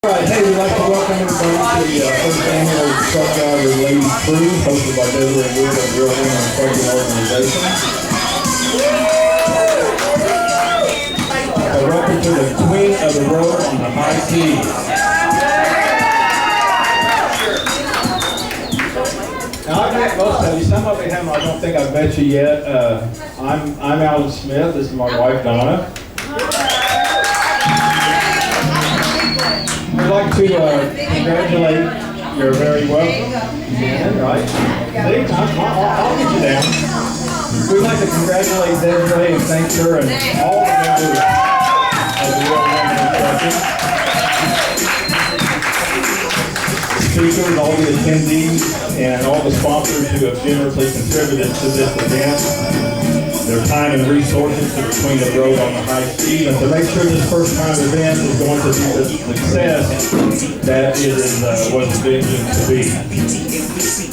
Alright, hey, we'd like to welcome everybody to the first annual Truck Driver Ladies Cruise, hosted by Desiree Wood of Real Women Trucking Organization. So welcome to the Queen of the Road on the high seas. Now I've met most of you, some of you haven't, I don't think I've met you yet. I'm Alan Smith, this is my wife Donna. I'd like to congratulate, you're very welcome. Yeah, right. See, I'll get you down. We'd like to congratulate Desiree and thank her and all the members of the Real Women Trucking. The speakers, all the attendees, and all the sponsors who have generously contributed to this event. Their time and resources to the Queen of the Road on the high seas, and to make sure this first time event is going to be the success that it was envisioned to be.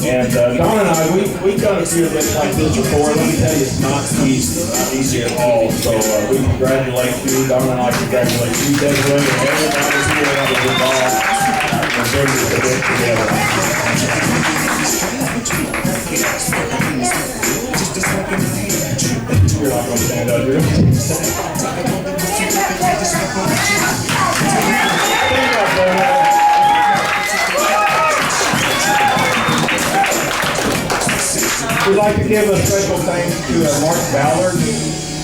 And Don and I, we've done a few events like this before. Let me tell you, it's not easy at all. So we congratulate you. Don and I congratulate you, Desiree, and everybody here that was involved in bringing this event together. You're not going to stand up here. We'd like to give a special thanks to Mark Ballard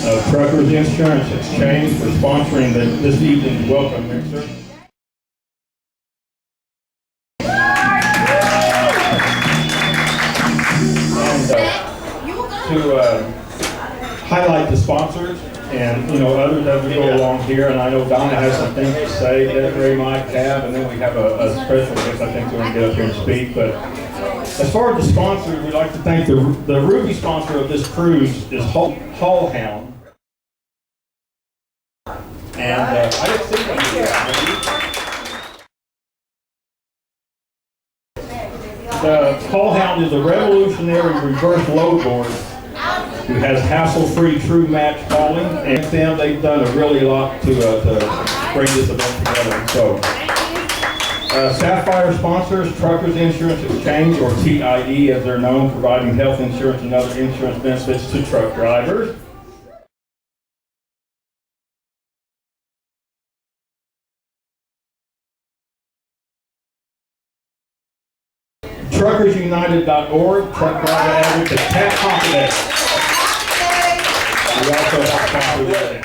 of Truckers Insurance Exchange for sponsoring this evening's welcome mixer. To highlight the sponsors and others as we go along here, and I know Donna has some things to say, Desiree might have, and then we have a special guest I think going to get up here and speak. But as far as the sponsors, we'd like to thank the Ruby sponsor of this cruise is Hound. And I didn't see them here. The Hound is a revolutionary reverse load board who has hassle-free true match hauling, and them they've done a really lot to bring this event together. So, Sapphire sponsors Truckers Insurance Exchange, or TIE as they're known, providing health insurance and other insurance benefits to truck drivers. TruckersUnited.org, truck driver advocate Pat Pompey. We also have sponsor there.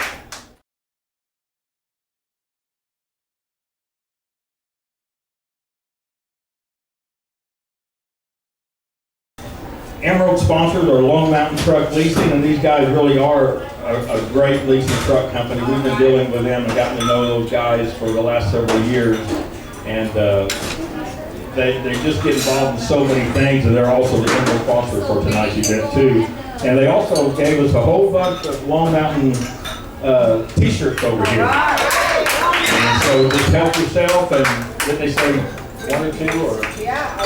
Emerald sponsors are Lone Mountain Truck Leasing, and these guys really are a great leasing truck company. We've been dealing with them and gotten to know those guys for the last several years, and they just get involved in so many things, and they're also the Emerald sponsor for tonight's event too. And they also gave us a whole bunch of Long Mountain t-shirts over here. And so just help yourself, and did they say one or two? Or? Yeah,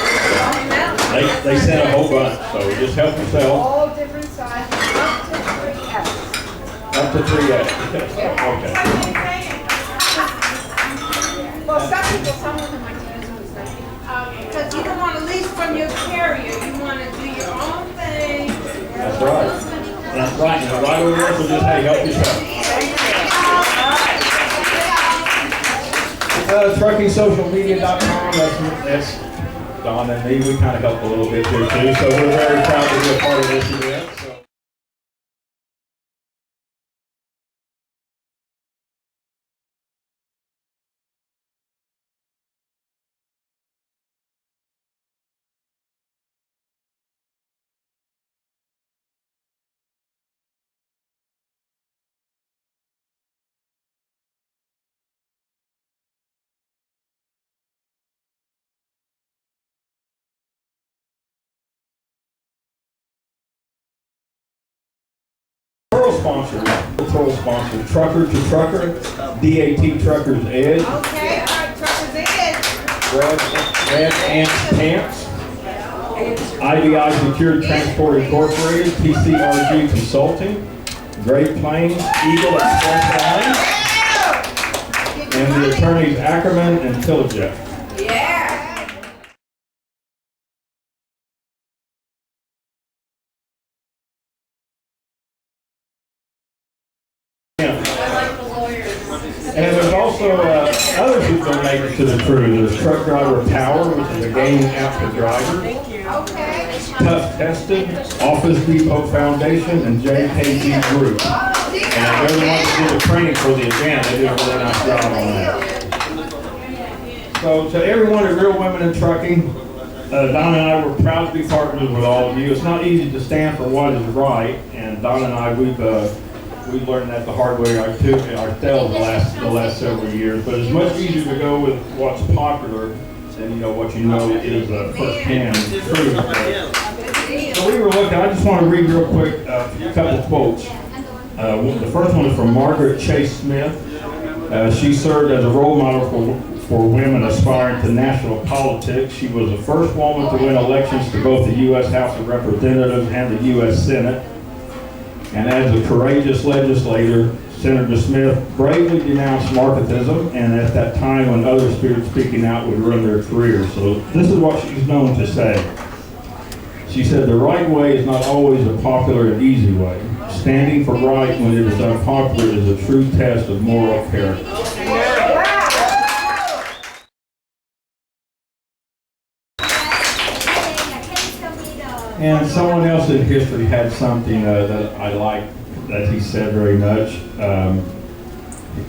they sent a whole bunch, so just help yourself. All different sizes, up to 3X. Up to 3X. Okay. Well, some of them like to use them because you don't want to lease from your carrier. You want to do your own thing. That's right. That's right. Now, right over there, so just, hey, help yourself. TruckingSocialMedia.com, that's Don and me. We kind of help a little bit here, too. So we're very proud to be a part of this event. Sponsor, Trucker to Trucker, DAT Truckers Edge. Okay, all right, Truckers Edge. Red Ant Pants. IBI Secured Transport Incorporated, TCRG Consulting, Great Plains, Eagle Express Line. and the attorneys Ackerman and Tillijet. Yeah. And there's also others who donated to the crew. There's Truck Driver Power, which is a game app for drivers. Okay. Tough Tested, Office Depot Foundation, and JKG Group. And they're the ones that do the training for the event. They do a really nice job on that. So to everyone at Real Women in Trucking, Donna and I were proud to be partners with all of you. It's not easy to stand for what is right, and Donna and I, we've learned that the hard way ourselves the last several years. But it's much easier to go with what's popular than what you know is first-hand truth. So we were looking. I just want to read real quick a couple of quotes. The first one is from Margaret Chase Smith. She served as a role model for women aspiring to national politics. She was the first woman to win elections to both the U.S. House of Representatives and the U.S. Senate. And as a courageous legislator, Senator Smith bravely denounced Marxism, and at that time when others feared speaking out would ruin their careers. So this is what she's known to say. She said, "The right way is not always a popular and easy way. Standing for right when it is unpopular is a true test of moral character." And someone else in history had something that I like that he said very much.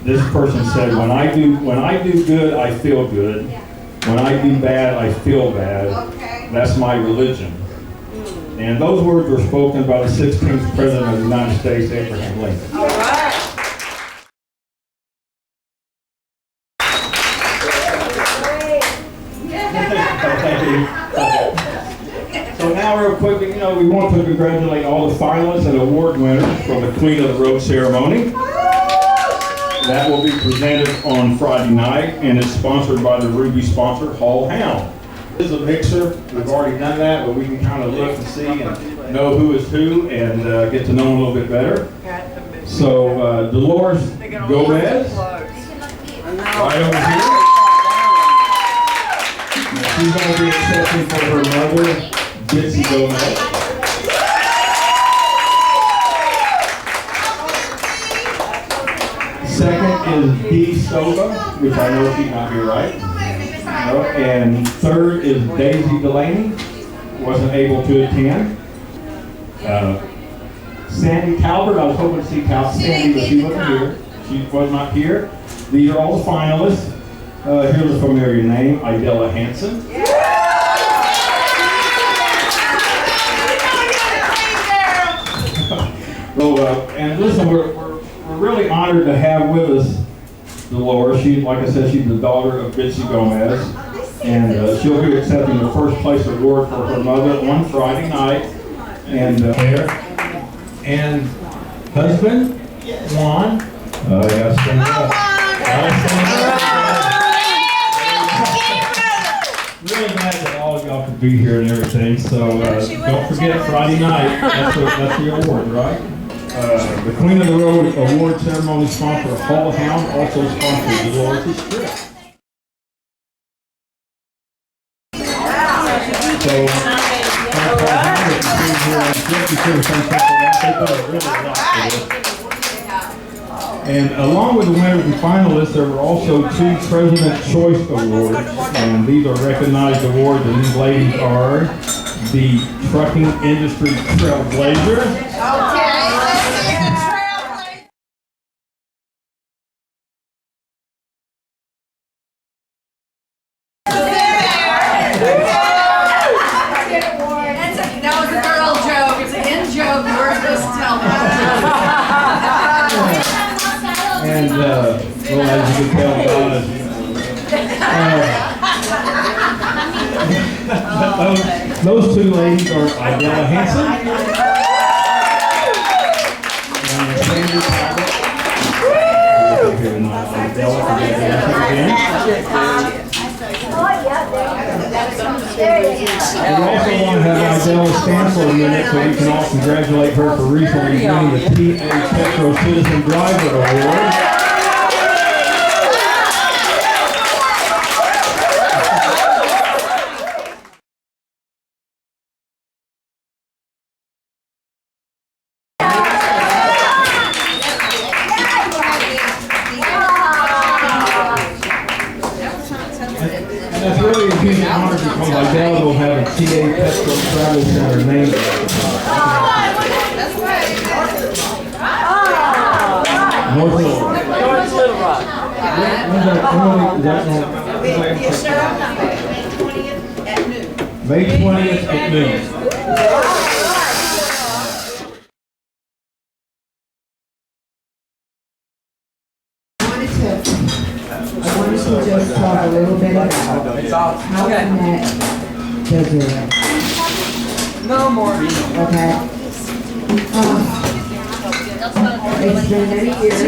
This person said, when I do good, I feel good. When I do bad, I feel bad. That's my religion." And those words were spoken by the 16th President of the United States, Abraham Lincoln. All right. So now real quickly, we want to congratulate all the finalists and award winners for the Queen of the Road ceremony. That will be presented on Friday night, and it's sponsored by the Ruby sponsor, Hound. This is a mixer. We've already done that, but we can kind of look and see and know who is who and get to know them a little bit better. So Dolores Gomez, right over here. She's going to be accepting for her mother, Bitsy Gomez. Second is Dee Soba, which I know she might be right. No. And third is Daisy Delaney, wasn't able to attend. Sandy Calvert, I was hoping to see Sandy, but she wasn't here. She was not here. These are all the finalists. Here's a familiar name, Idella Hansen. And listen, we're really honored to have with us Dolores. Like I said, she's the daughter of Bitsy Gomez, and she'll be accepting the first place award for her mother on Friday night. And and husband Juan, gotta stand up. Really glad that all of y'all could be here and everything. So don't forget Friday night. That's the award, right? The Queen of the Road award ceremony sponsor Hound also sponsors Dolores' trip. So and along with the winners and finalists, there were also 2 President's Choice Awards, and these are recognized awards, and these ladies are the Trucking Industry Trailblazer. Okay, let's see the Trailblazer. That was a girl joke. It's an in joke. We're supposed to tell them. And, well, as you can tell, Donna, those 2 ladies are Idella Hansen and Sandy Calvert. And we also want to have Idella stand for a minute so we can all congratulate her for recently winning the PA Petro Citizen Driver Award. May 20th at noon. I wanted to just talk a little bit about how I met Desiree. No more. Okay? It's been many years,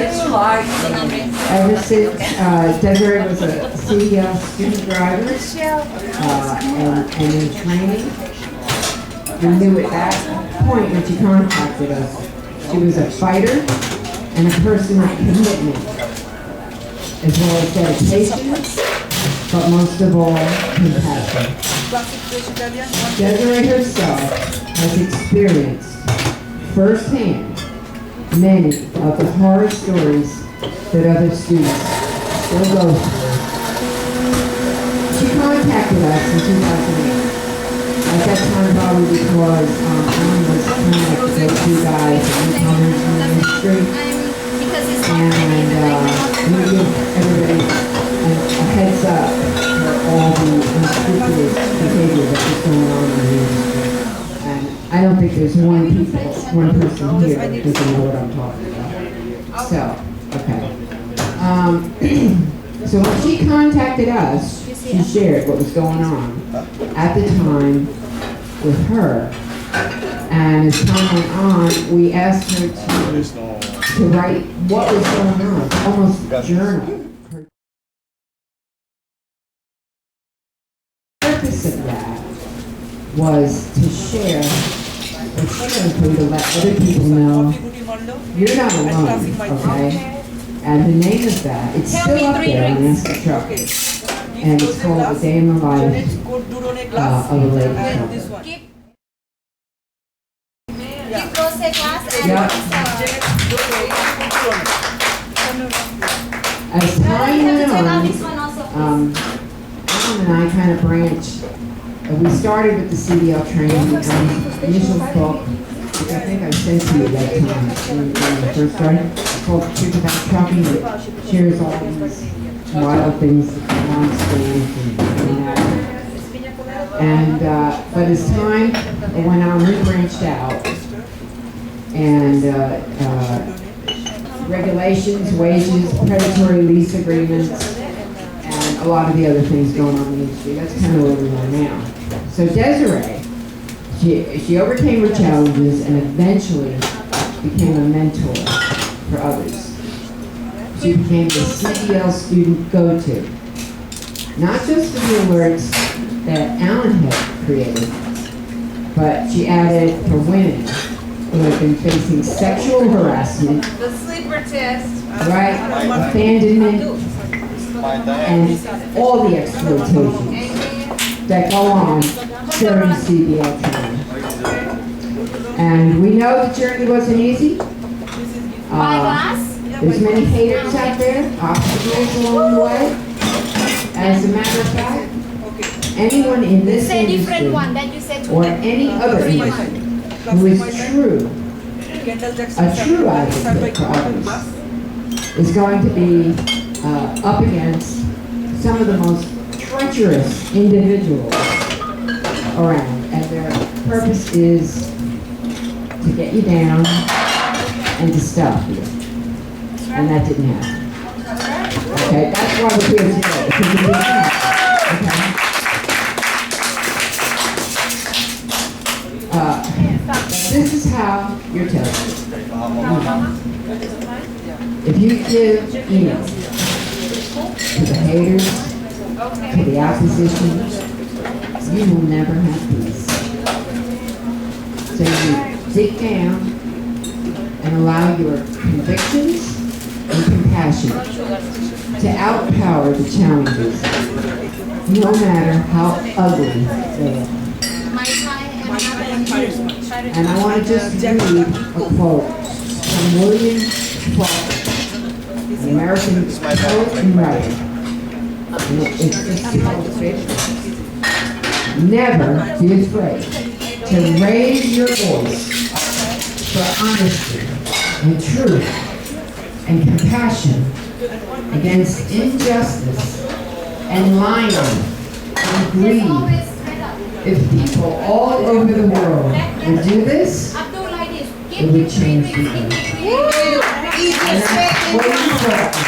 ever since Desiree was a CDL student driver and in training. We knew at that point when she contacted us, she was a fighter and a person of commitment, as well as dedication, but most of all, compassion. Desiree herself has experienced firsthand many of the horror stories that other students still go through. She contacted us in 2008. At that time, probably because Alan was kind of like the go-to guy for newcomers in the industry. And we give everybody a heads up for all the unscrupulous behavior that is going on in the industry. And I don't think there's one person here that doesn't know what I'm talking about. So, okay. So when she contacted us, she shared what was going on at the time with her. And as time went on, we asked her to write what was going on, almost journal. The purpose of that was to share what she went through, to let other people know you're not alone, okay? And the name of that, it's still up there on Master Truck. And it's called A Day in the Life of a Lady Trucker. As time went on, Alan and I kind of branched. We started with the CDL training, initial book, which I think I sent to you that time when we first started, called Truth About Trucking, that shares all these wild things that go on schools and but as time went on, we branched out, and regulations, wages, predatory lease agreements, and a lot of the other things going on in the industry. That's kind of where we are now. So Desiree, she overcame her challenges and eventually became a mentor for others. She became the CDL student go-to, not just for the alerts that Alan had created, but she added for women who have been facing sexual harassment, The sleeper test. right, abandonment, and all the exploitation that go on during CDL training. And we know the journey wasn't easy. There's many haters out there, obstacles along the way. As a matter of fact, anyone in this industry or any other industry who is a true advocate for others is going to be up against some of the most treacherous individuals around, and their purpose is to get you down and to stop you. And that didn't happen. Okay, that's why we're here today, because it didn't happen. Okay? This is how you're tested. If you give email to the haters, to the opposition, you will never have peace. So you dig down and allow your convictions and compassion to outpower the challenges, no matter how ugly they are. And I want to just read a quote from William Faulkner, an American poet and writer. And it's just called Never be afraid to raise your voice for honesty and truth and compassion against injustice and lying and greed. If people all over the world would do this, it would change the world. And that's what I'm talking.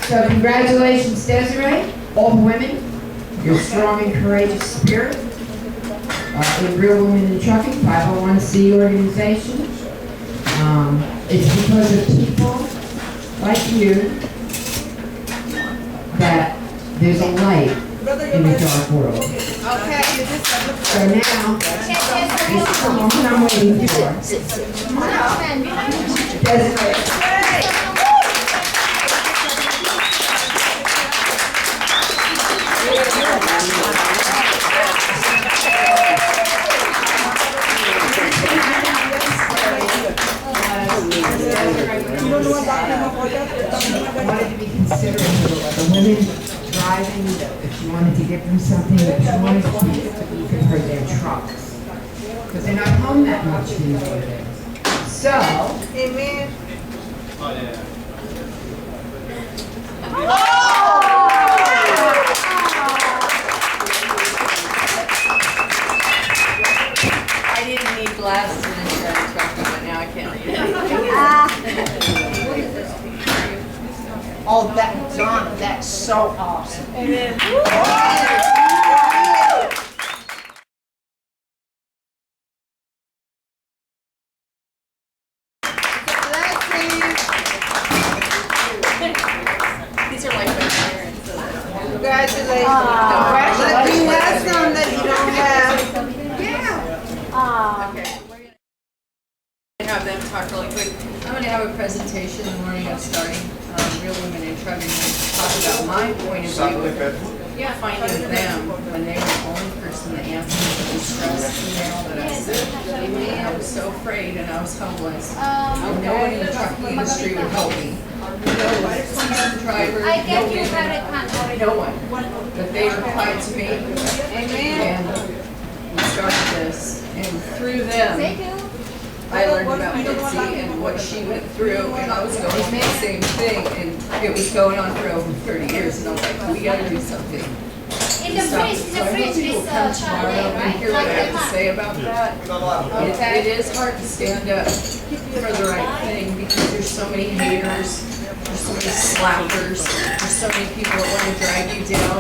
So congratulations, Desiree, all the women, your strong and courageous spirit. In Real Women in Trucking, 501c organization. It's because of people like you that there's a light in the dark world. Okay. So now, this is the moment I'm waiting for. Desiree. Wanted to be considerate of the women driving, if you wanted to give them something, if you wanted to keep for their trucks. Because they're not home that much these days. So, Amen. I didn't need glasses when I started trucking, but now I can't read anything. Oh, that, John, that's so awesome. These are like my parents. So Congratulations. But you have some that you don't have. Yeah. okay. We're gonna have them talk really quick. I'm going to have a presentation in the morning of starting Real Women in Trucking. Talk about my point of view. Finding them when they were the only person that answered the distress email that I sent. And I was so afraid and I was homeless. And no one in the trucking industry would help me. No driver, no one. But they replied to me. Amen. And we started this. And through them, I learned about Mitzi and what she went through, and I was going through the same thing, and it was going on for over 30 years, and I was like, we gotta do something. In the fridge, People come tomorrow and hear what I have to say about that. It is hard to stand up for the right thing because there's so many haters, there's so many slackers, there's so many people that want to drag you down.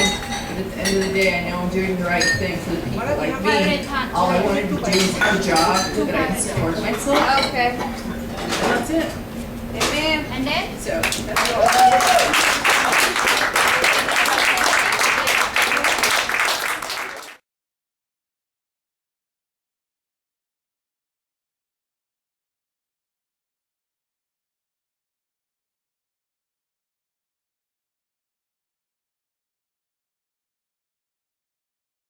But at the end of the day, I know I'm doing the right thing for the people like me. All I wanted to do is have a job that I can support myself. Okay. And that's it. Amen. And then? So that's all.